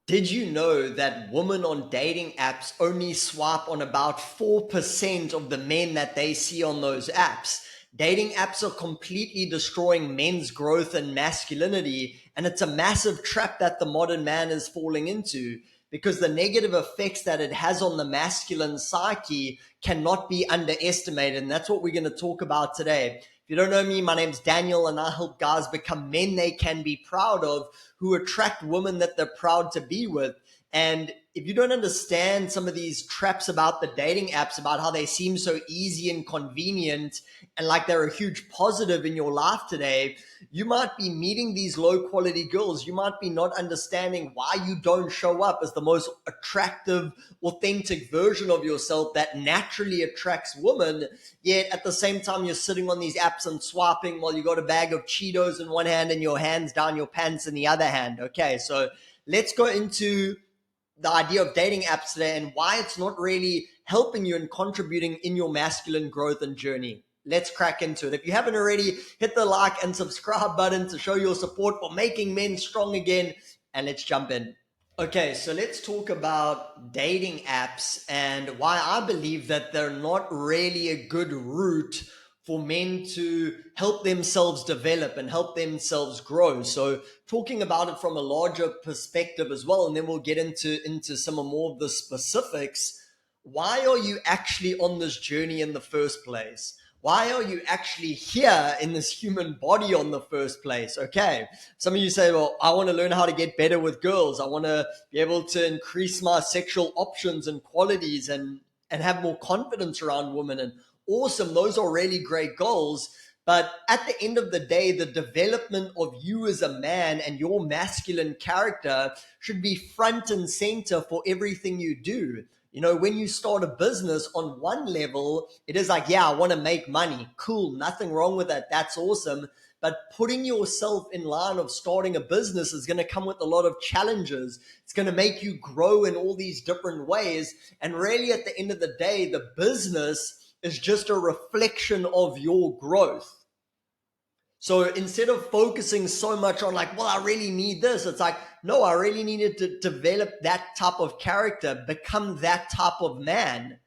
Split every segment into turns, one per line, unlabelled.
Did you know that women on dating apps only swipe on about 4% of the men that they see on those apps? Dating apps are completely destroying men's growth and masculinity, and it's a massive trap that the modern man is falling into because the negative effects that it has on the masculine psyche cannot be underestimated. And that's what we're going to talk about today. If you don't know me, my name's Daniel, and I help guys become men they can be proud of, who attract women that they're proud to be with. And if you don't understand some of these traps about the dating apps, about how they seem so easy and convenient and like they're a huge positive in your life today, you might be meeting these low quality girls. You might be not understanding why you don't show up as the most attractive, authentic version of yourself that naturally attracts women. Yet at the same time, you're sitting on these apps and swiping while you got a bag of Cheetos in one hand and your hands down your pants in the other hand. Okay, so let's go into the idea of dating apps today and why it's not really helping you and contributing in your masculine growth and journey. Let's crack into it. If you haven't already, hit the like and subscribe button to show your support for making men strong again. And let's jump in. Okay, so let's talk about dating apps and why I believe that they're not really a good route for men to help themselves develop and help themselves grow. So talking about it from a larger perspective as well, and then we'll get into some more of the specifics. Why are you actually on this journey in the first place? Why are you actually here in this human body on the first place? Okay. Some of you say, well, I want to learn how to get better with girls. I want to be able to increase my sexual options and qualities and have more confidence around women. And awesome. Those are really great goals. But at the end of the day, the development of you as a man and your masculine character should be front and center for everything you do. You know, when you start a business, on one level, it is like, yeah, I want to make money. Cool. Nothing wrong with that. That's awesome. But putting yourself in line of starting a business is going to come with a lot of challenges. It's going to make you grow in all these different ways. And really, at the end of the day, the business is just a reflection of your growth. So instead of focusing so much on like, well, I really need this, it's like, no, I really needed to develop that type of character, become that type of man.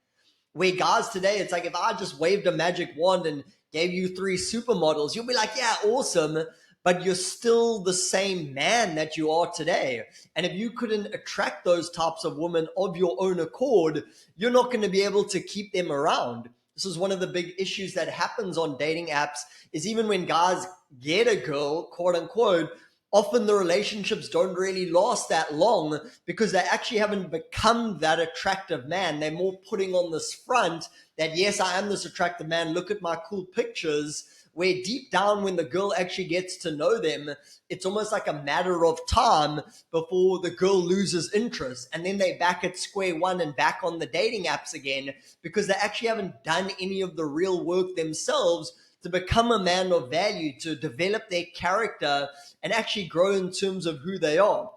Where guys today, it's like, if I just waved a magic wand and gave you 3 supermodels, you'll be like, yeah, awesome. But you're still the same man that you are today. And if you couldn't attract those types of women of your own accord, you're not going to be able to keep them around. This is one of the big issues that happens on dating apps, is even when guys get a girl, quote unquote, often the relationships don't really last that long because they actually haven't become that attractive man. They're more putting on this front that, yes, I am this attractive man. Look at my cool pictures. Where deep down, when the girl actually gets to know them, it's almost like a matter of time before the girl loses interest. And then they're back at square one and back on the dating apps again because they actually haven't done any of the real work themselves to become a man of value, to develop their character and actually grow in terms of who they are.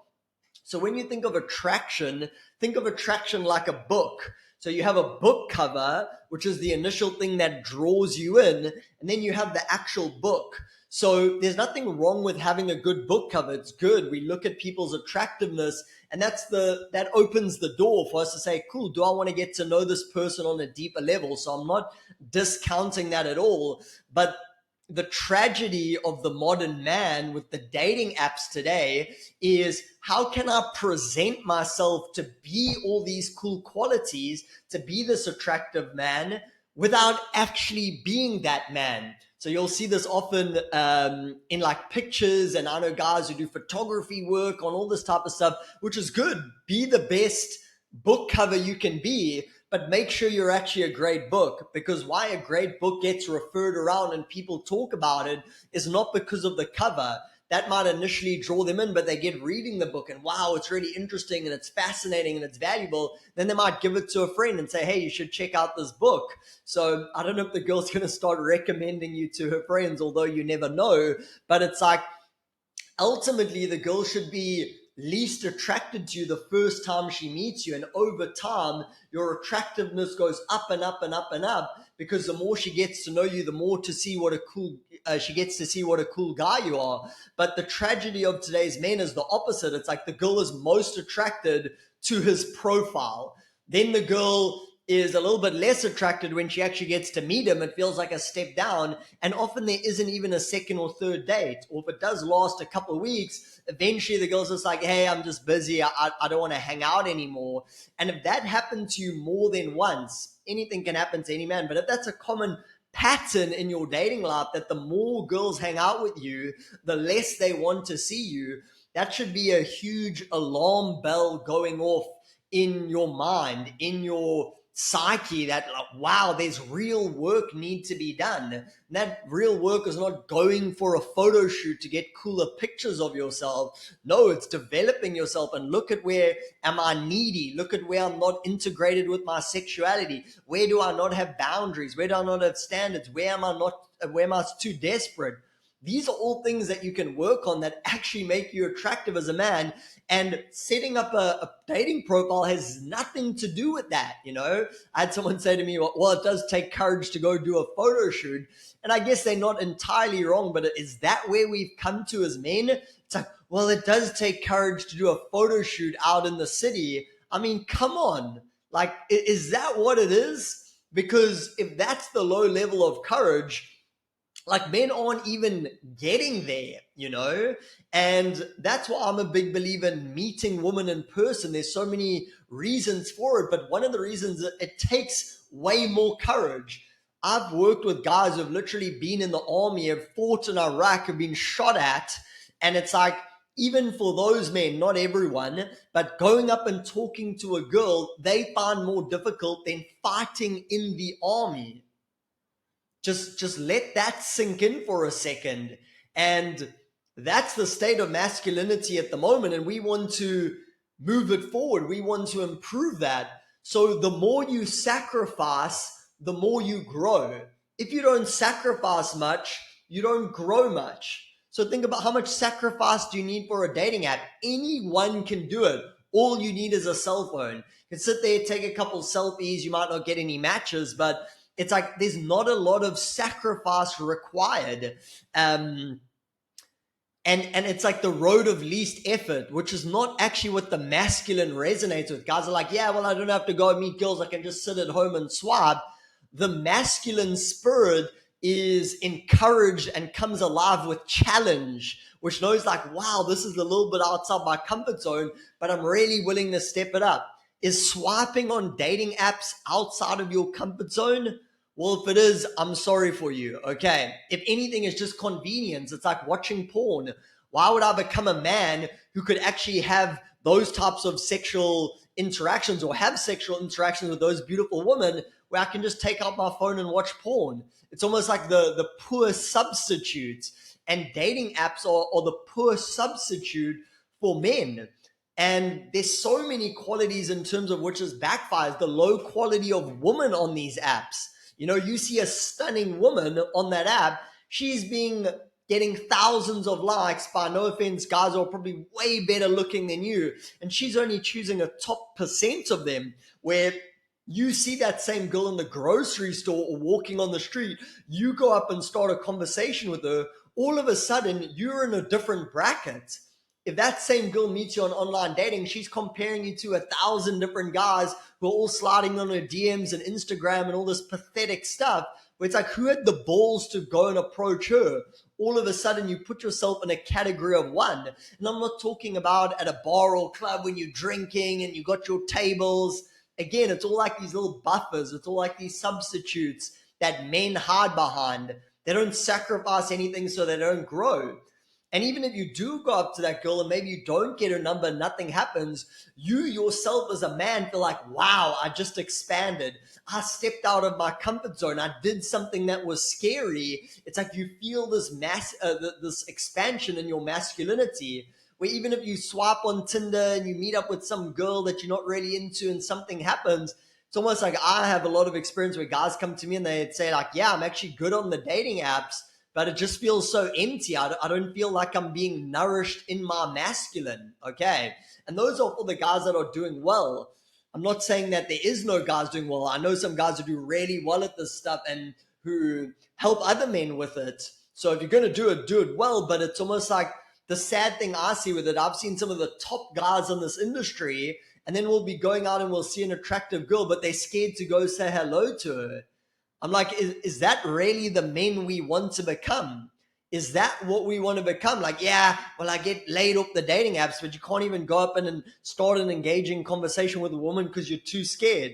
So when you think of attraction like a book. So you have a book cover, which is the initial thing that draws you in, and then you have the actual book. So there's nothing wrong with having a good book cover. It's good. We look at people's attractiveness, and that opens the door for us to say, cool, do I want to get to know this person on a deeper level? So I'm not discounting that at all, but the tragedy of the modern man with the dating apps today is, how can I present myself to be all these cool qualities, to be this attractive man without actually being that man? So you'll see this often in like pictures, and I know guys who do photography work on all this type of stuff, which is good. Be the best book cover you can be, but make sure you're actually a great book, because why a great book gets referred around and people talk about it is not because of the cover. That might initially draw them in, but they get reading the book and wow, it's really interesting and it's fascinating and it's valuable. Then they might give it to a friend and say, hey, you should check out this book. So I don't know if the girl's going to start recommending you to her friends, although you never know. But it's like, ultimately the girl should be least attracted to you the first time she meets you. And over time, your attractiveness goes up and up and up and up, because the more she gets to know you, the more to see what a cool she gets to see what a cool guy you are. But the tragedy of today's men is the opposite. It's like the girl is most attracted to his profile. Then the girl is a little bit less attracted when she actually gets to meet him. It feels like a step down. And often there isn't even a second or third date. Or if it does last a couple of weeks, eventually the girl's just like, hey, I'm just busy. I don't want to hang out anymore. And if that happened to you more than once, anything can happen to any man. But if that's a common pattern in your dating life, that the more girls hang out with you, the less they want to see you, that should be a huge alarm bell going off in your mind, in your psyche, that like, wow, there's real work need to be done. And that real work is not going for a photo shoot to get cooler pictures of yourself. No, it's developing yourself. And look at where am I needy? Look at where I'm not integrated with my sexuality. Where do I not have boundaries? Where do I not have standards? Where am I too desperate? These are all things that you can work on that actually make you attractive as a man. And setting up a dating profile has nothing to do with that. I had someone say to me, well, it does take courage to go do a photo shoot. And I guess they're not entirely wrong, but is that where we've come to as men? It's like, well, it does take courage to do a photo shoot out in the city. I mean, come on. Like, is that what it is? Because if that's the low level of courage, like, men aren't even getting there. And that's why I'm a big believer in meeting women in person. There's so many reasons for it, but one of the reasons that it takes way more courage. I've worked with guys who've literally been in the army, have fought in Iraq, have been shot at, and it's like, even for those men, not everyone, but going up and talking to a girl, they find more difficult than fighting in the army. Just let that sink in for a second. And that's the state of masculinity at the moment. And we want to move it forward. We want to improve that. So the more you sacrifice, the more you grow. If you don't sacrifice much, you don't grow much. So think about how much sacrifice do you need for a dating app? Anyone can do it. All you need is a cell phone. You can sit there, take a couple selfies. You might not get any matches, but it's like there's not a lot of sacrifice required. And it's like the road of least effort, which is not actually what the masculine resonates with. Guys are like, yeah, well, I don't have to go meet girls. I can just sit at home and swipe. The masculine spirit is encouraged and comes alive with challenge, which knows like, wow, this is a little bit outside my comfort zone, but I'm really willing to step it up. Is swiping on dating apps outside of your comfort zone? Well, if it is, I'm sorry for you. Okay. If anything is just convenience, it's like watching porn. Why would I become a man who could actually have those types of sexual interactions or have sexual interactions with those beautiful women where I can just take out my phone and watch porn? It's almost like the poor substitute. And dating apps are the poor substitute for men. And there's so many qualities in terms of which is backfires. The low quality of women on these apps. You see a stunning woman on that app, she's getting thousands of likes by, no offense, guys who are probably way better looking than you. And she's only choosing a top percent of them, where you see that same girl in the grocery store or walking on the street, you go up and start a conversation with her, all of a sudden you're in a different bracket. If that same girl meets you on online dating, she's comparing you to 1,000 different guys who are all sliding on her DMs and Instagram and all this pathetic stuff, where it's like, who had the balls to go and approach her? All of a sudden, you put yourself in a category of one. And I'm not talking about at a bar or club when you're drinking and you got your tables. Again, it's all like these little buffers. It's all like these substitutes that men hide behind. They don't sacrifice anything so they don't grow. And even if you do go up to that girl and maybe you don't get her number, nothing happens, you yourself as a man feel like, wow, I just expanded. I stepped out of my comfort zone. I did something that was scary. It's like you feel this this expansion in your masculinity, where even if you swipe on Tinder and you meet up with some girl that you're not really into and something happens, it's almost like I have a lot of experience where guys come to me and they'd say like, yeah, I'm actually good on the dating apps, but it just feels so empty. I don't feel like I'm being nourished in my masculine. Okay. And those are for the guys that are doing well. I'm not saying that there is no guys doing well. I know some guys who do really well at this stuff and who help other men with it. So if you're going to do it well. But it's almost like the sad thing I see with it, I've seen some of the top guys in this industry, and then we'll be going out and we'll see an attractive girl, but they're scared to go say hello to her. I'm like, is that really the men we want to become? Is that what we want to become? Like, yeah, well, I get laid off the dating apps, but you can't even go up and start an engaging conversation with a woman because you're too scared.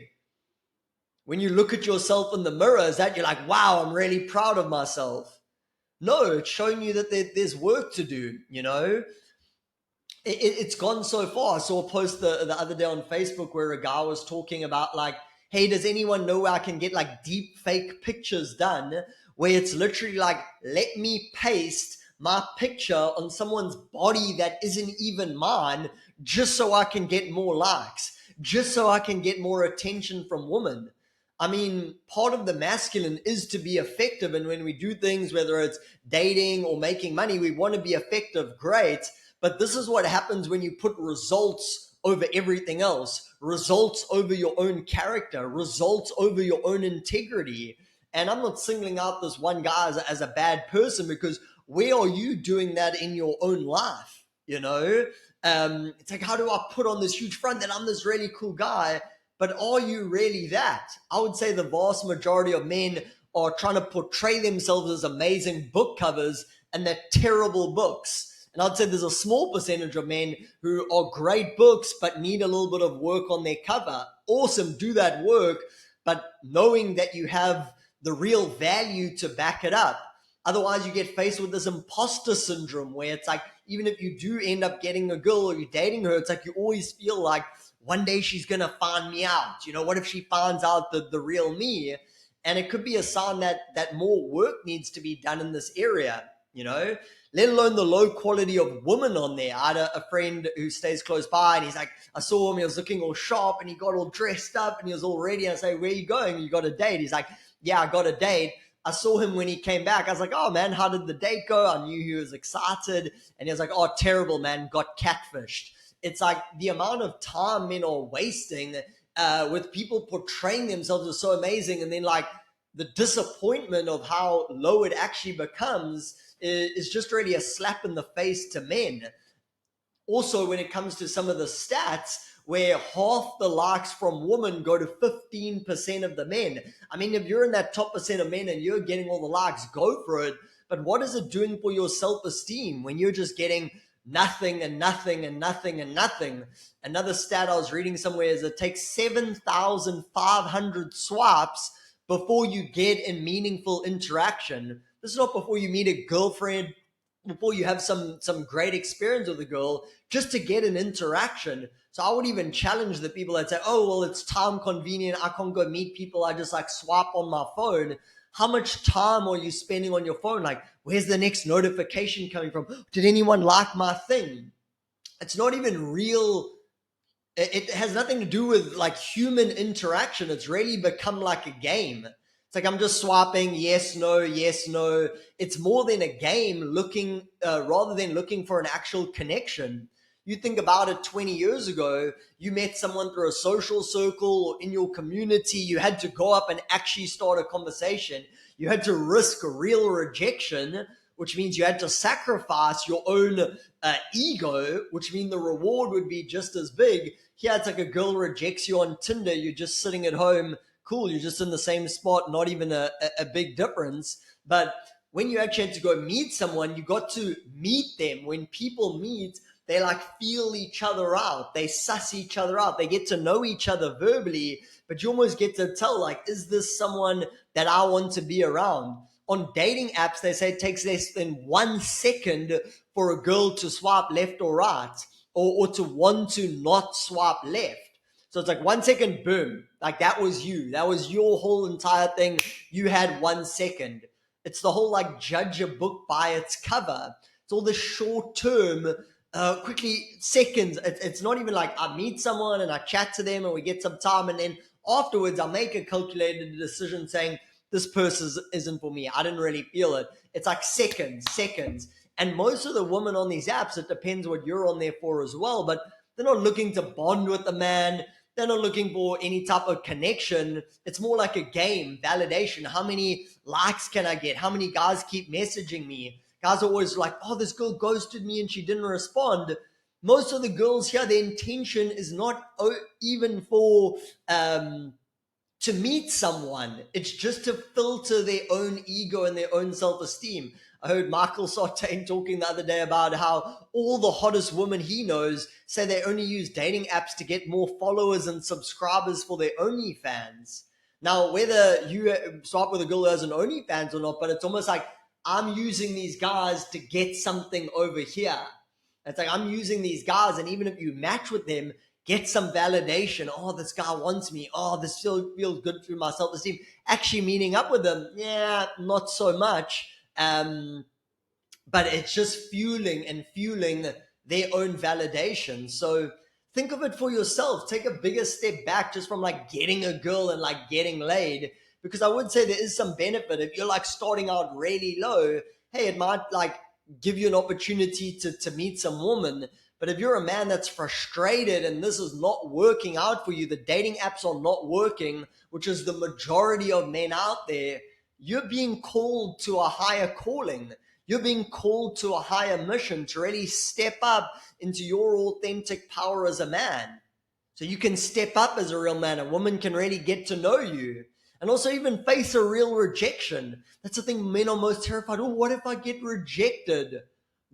When you look at yourself in the mirror, is that you're like, wow, I'm really proud of myself? No, it's showing you that there's work to do, you know? It's gone so far. I saw a post the other day on Facebook where a guy was talking about like, hey, does anyone know where I can get like deep fake pictures done? Where it's literally like, let me paste my picture on someone's body that isn't even mine just so I can get more likes, just so I can get more attention from women. I mean, part of the masculine is to be effective. And when we do things, whether it's dating or making money, we want to be effective, great. But this is what happens when you put results over everything else, results over your own character, results over your own integrity. And I'm not singling out this one guy as a bad person, because where are you doing that in your own life? You know, it's like, how do I put on this huge front that I'm this really cool guy? But are you really that? I would say the vast majority of men are trying to portray themselves as amazing book covers, and they're terrible books. And I'd say there's a small percentage of men who are great books but need a little bit of work on their cover. Awesome, do that work, but knowing that you have the real value to back it up. Otherwise, you get faced with this imposter syndrome where it's like, even if you do end up getting a girl or you're dating her, it's like you always feel like one day she's going to find me out. You know, what if she finds out the real me? And it could be a sign that more work needs to be done in this area, you know, let alone the low quality of women on there. I had a friend who stays close by, and he's like, I saw him, he was looking all sharp and he got all dressed up and he was all ready. And I say, where are you going? You got a date? He's like, yeah, I got a date. I saw him when he came back. I was like, oh man, how did the date go? I knew he was excited. And he was like, oh, terrible, man, got catfished. It's like the amount of time men are wasting with people portraying themselves as so amazing, and then like the disappointment of how low it actually becomes is just really a slap in the face to men. Also, when it comes to some of the stats, where half the likes from women go to 15% of the men. I mean, if you're in that top percent of men and you're getting all the likes, go for it. But what is it doing for your self-esteem when you're just getting nothing and nothing and nothing and nothing? Another stat I was reading somewhere is it takes 7,500 swipes before you get a meaningful interaction. This is not before you meet a girlfriend, before you have some great experience with a girl, just to get an interaction. So I would even challenge the people that say, oh, well, it's time convenient, I can't go meet people, I just like swipe on my phone. How much time are you spending on your phone? Like, where's the next notification coming from? Did anyone like my thing? It's not even real. It has nothing to do with like human interaction. It's really become like a game. It's like I'm just swiping yes, no, yes, no. It's more than a game, looking rather than looking for an actual connection. You think about it, 20 years ago, you met someone through a social circle or in your community, you had to go up and actually start a conversation. You had to risk real rejection, which means you had to sacrifice your own ego, which means the reward would be just as big. Here, it's like a girl rejects you on Tinder, you're just sitting at home, cool, you're just in the same spot, not even a big difference. But when you actually had to go meet someone, you got to meet them. When people meet, they like feel each other out, they suss each other out, they get to know each other verbally, but you almost get to tell, like, is this someone that I want to be around? On dating apps, they say it takes less than 1 second for a girl to swipe left or right, or to want to not swipe left. So it's like 1 second, boom, like that was you. That was your whole entire thing. You had 1 second. It's the whole like judge a book by its cover. It's all the short term, quickly seconds. It's not even like I meet someone and I chat to them and we get some time, and then afterwards I make a calculated decision saying, this person isn't for me. I didn't really feel it. It's like seconds. And most of the women on these apps, it depends what you're on there for as well, but they're not looking to bond with the man. They're not looking for any type of connection. It's more like a game, validation. How many likes can I get? How many guys keep messaging me? Guys are always like, oh, this girl ghosted me and she didn't respond. Most of the girls here, their intention is not even for to meet someone. It's just to filter their own ego and their own self-esteem. I heard Michael Sartain talking the other day about how all the hottest women he knows say they only use dating apps to get more followers and subscribers for their OnlyFans. Now, whether you start with a girl who has an OnlyFans or not, but it's almost like I'm using these guys to get something over here. It's like I'm using these guys, and even if you match with them, get some validation. Oh, this guy wants me. Oh, this feels good for my self-esteem. Actually meeting up with them, yeah, not so much. But it's just fueling their own validation. So think of it for yourself. Take a bigger step back just from like getting a girl and like getting laid. Because I would say there is some benefit. If you're like starting out really low, hey, it might like give you an opportunity to meet some woman. But if you're a man that's frustrated and this is not working out for you, the dating apps are not working, which is the majority of men out there, you're being called to a higher calling. You're being called to a higher mission to really step up into your authentic power as a man. So you can step up as a real man. A woman can really get to know you. And also even face a real rejection. That's the thing men are most terrified. Oh, what if I get rejected?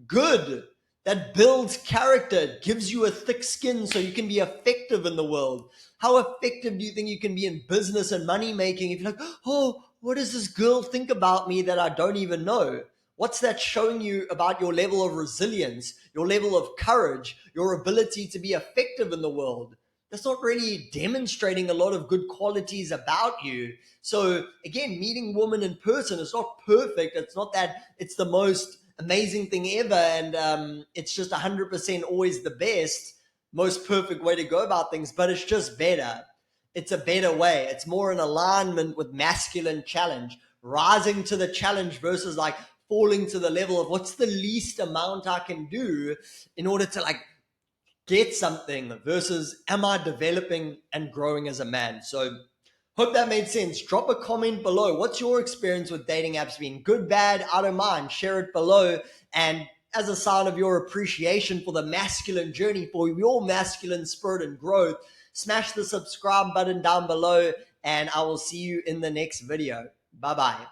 Good. That builds character, gives you a thick skin so you can be effective in the world. How effective do you think you can be in business and money making if you're like, oh, what does this girl think about me that I don't even know? What's that showing you about your level of resilience, your level of courage, your ability to be effective in the world? That's not really demonstrating a lot of good qualities about you. So again, meeting women in person is not perfect. It's not that it's the most amazing thing ever and it's just 100% always the best, most perfect way to go about things, but it's just better. It's a better way. It's more in alignment with masculine challenge, rising to the challenge versus like falling to the level of what's the least amount I can do in order to like get something versus am I developing and growing as a man? So hope that made sense. Drop a comment below. What's your experience with dating apps been? Good, bad, I don't mind. Share it below. And as a sign of your appreciation for the masculine journey, for your masculine spirit and growth, smash the subscribe button down below and I will see you in the next video. Bye-bye.